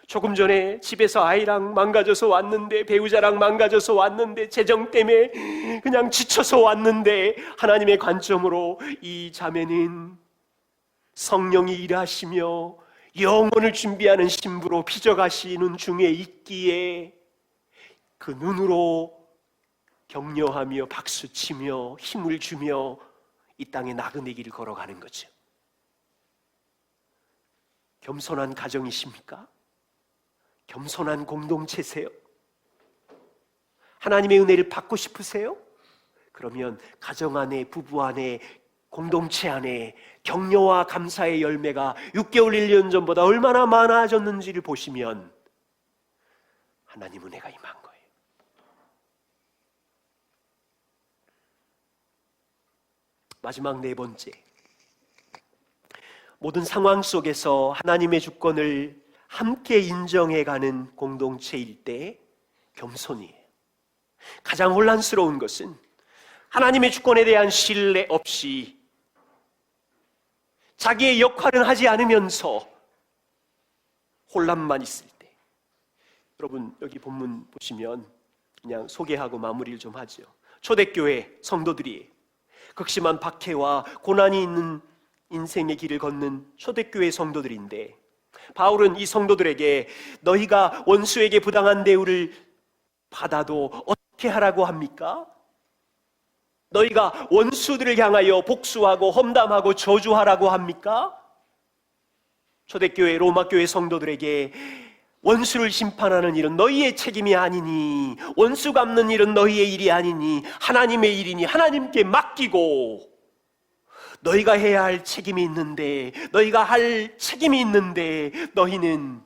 조금 전에 집에서 아이랑 망가져서 왔는데, 배우자랑 망가져서 왔는데, 재정 때문에 그냥 지쳐서 왔는데 하나님의 관점으로 이 자매는 성령이 일하시며 영혼을 준비하는 신부로 빚어가시는 중에 있기에 그 눈으로 격려하며 박수치며 힘을 주며 이 땅에 나그네 길을 걸어가는 거죠. 겸손한 가정이십니까? 겸손한 공동체세요? 하나님의 은혜를 받고 싶으세요? 그러면 가정 안에, 부부 안에, 공동체 안에 격려와 감사의 열매가 6개월, 1년 전보다 얼마나 많아졌는지를 보시면 하나님 은혜가 임한 거예요. 마지막 4번째, 모든 상황 속에서 하나님의 주권을 함께 인정해가는 공동체일 때 겸손이에요. 가장 혼란스러운 것은 하나님의 주권에 대한 신뢰 없이 자기의 역할은 하지 않으면서 혼란만 있을 때, 여러분 여기 본문 보시면 그냥 소개하고 마무리를 좀 하죠. 초대교회 성도들이 극심한 박해와 고난이 있는 인생의 길을 걷는 초대교회 성도들인데, 바울은 이 성도들에게 너희가 원수에게 부당한 대우를 받아도 어떻게 하라고 합니까? 너희가 원수들을 향하여 복수하고 험담하고 저주하라고 합니까? 초대교회 로마교회 성도들에게 원수를 심판하는 일은 너희의 책임이 아니니, 원수 갚는 일은 너희의 일이 아니니 하나님의 일이니 하나님께 맡기고, 너희가 해야 할 책임이 있는데, 너희가 할 책임이 있는데 너희는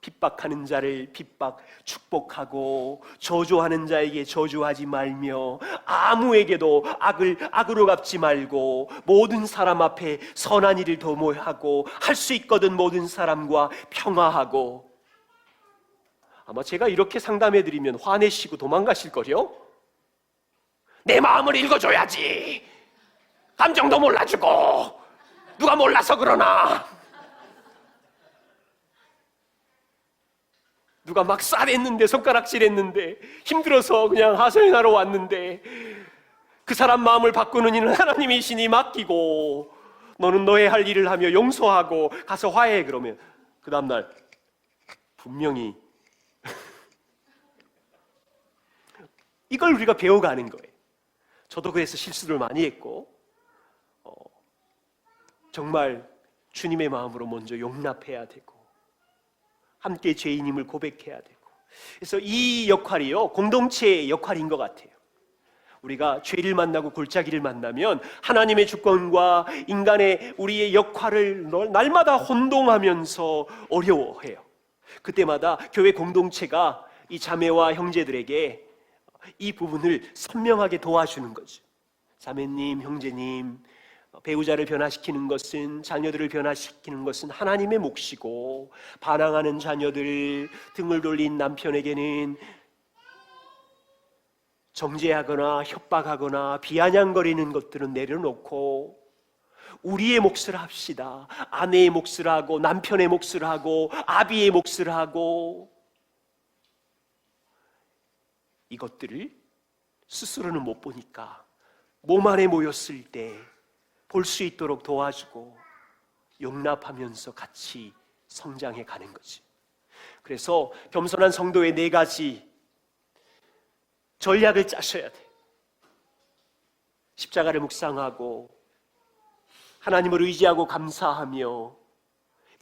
핍박하는 자를 핍박, 축복하고 저주하는 자에게 저주하지 말며 아무에게도 악으로 갚지 말고 모든 사람 앞에 선한 일을 도모하고 할 수 있거든 모든 사람과 평화하고. 아마 제가 이렇게 상담해드리면 화내시고 도망가실걸요? 내 마음을 읽어줘야지, 감정도 몰라주고 누가 몰라서 그러나. 누가 막 쏴댔는데, 손가락질했는데, 힘들어서 그냥 하소연하러 왔는데, 그 사람 마음을 바꾸는 일은 하나님이시니 맡기고, 너는 너의 할 일을 하며 용서하고 가서 화해해. 그러면 그 다음날 분명히 이걸 우리가 배워가는 거예요. 저도 그래서 실수를 많이 했고, 정말 주님의 마음으로 먼저 용납해야 되고, 함께 죄인임을 고백해야 되고. 그래서 이 역할이요, 공동체의 역할인 것 같아요. 우리가 죄를 만나고 골짜기를 만나면 하나님의 주권과 인간의 우리의 역할을 날마다 혼동하면서 어려워해요. 그때마다 교회 공동체가 이 자매와 형제들에게 이 부분을 선명하게 도와주는 거죠. 자매님, 형제님, 배우자를 변화시키는 것은, 자녀들을 변화시키는 것은 하나님의 몫이고, 반항하는 자녀들, 등을 돌린 남편에게는 정죄하거나 협박하거나 비아냥거리는 것들은 내려놓고 우리의 몫을 합시다. 아내의 몫을 하고, 남편의 몫을 하고, 아비의 몫을 하고, 이것들을 스스로는 못 보니까 몸 안에 모였을 때 볼 수 있도록 도와주고 용납하면서 같이 성장해 가는 거지. 그래서 겸손한 성도의 4가지 전략을 짜셔야 돼. 십자가를 묵상하고 하나님을 의지하고 감사하며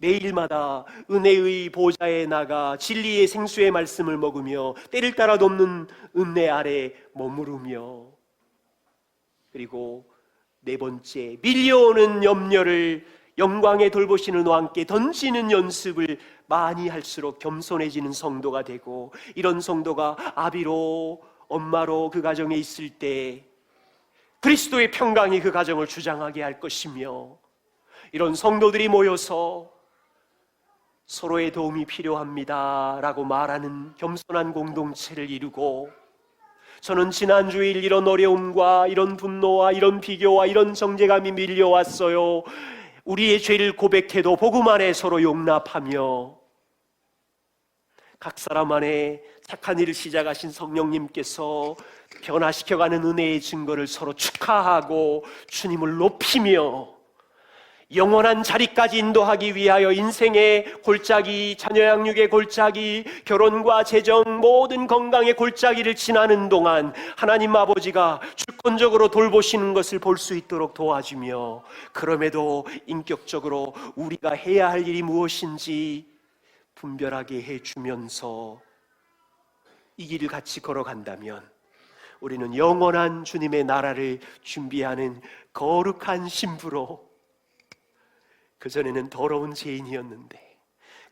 매일마다 은혜의 보좌에 나가 진리의 생수의 말씀을 먹으며 때를 따라 돕는 은혜 아래 머무르며, 그리고 4번째, 밀려오는 염려를 영광의 돌보시는 왕께 던지는 연습을 많이 할수록 겸손해지는 성도가 되고, 이런 성도가 아비로, 엄마로 그 가정에 있을 때 그리스도의 평강이 그 가정을 주장하게 할 것이며, 이런 성도들이 모여서 서로의 도움이 필요합니다 라고 말하는 겸손한 공동체를 이루고, 저는 지난 주일 이런 어려움과 이런 분노와 이런 비교와 이런 정죄감이 밀려왔어요. 우리의 죄를 고백해도 복음 안에 서로 용납하며, 각 사람 안에 착한 일을 시작하신 성령님께서 변화시켜가는 은혜의 증거를 서로 축하하고 주님을 높이며, 영원한 자리까지 인도하기 위하여 인생의 골짜기, 자녀 양육의 골짜기, 결혼과 재정, 모든 건강의 골짜기를 지나는 동안 하나님 아버지가 주권적으로 돌보시는 것을 볼 수 있도록 도와주며, 그럼에도 인격적으로 우리가 해야 할 일이 무엇인지 분별하게 해주면서 이 길을 같이 걸어간다면 우리는 영원한 주님의 나라를 준비하는 거룩한 신부로, 그전에는 더러운 죄인이었는데,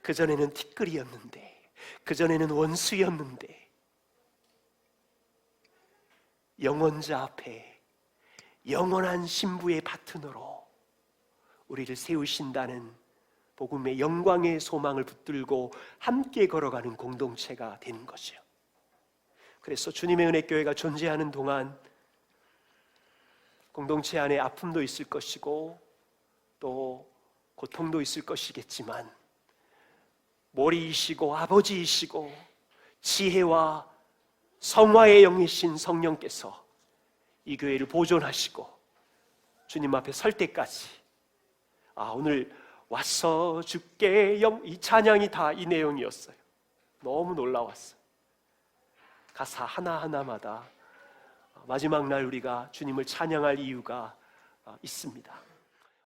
그전에는 티끌이었는데, 그전에는 원수였는데, 영원자 앞에 영원한 신부의 파트너로 우리를 세우신다는 복음의 영광의 소망을 붙들고 함께 걸어가는 공동체가 되는 거죠. 그래서 주님의 은혜교회가 존재하는 동안 공동체 안에 아픔도 있을 것이고 또 고통도 있을 것이겠지만, 머리이시고 아버지이시고 지혜와 성화의 영이신 성령께서 이 교회를 보존하시고 주님 앞에 설 때까지, 오늘 왔어 주께 영, 이 찬양이 다 이 내용이었어요. 너무 놀라웠어요. 가사 하나하나마다 마지막 날 우리가 주님을 찬양할 이유가 있습니다.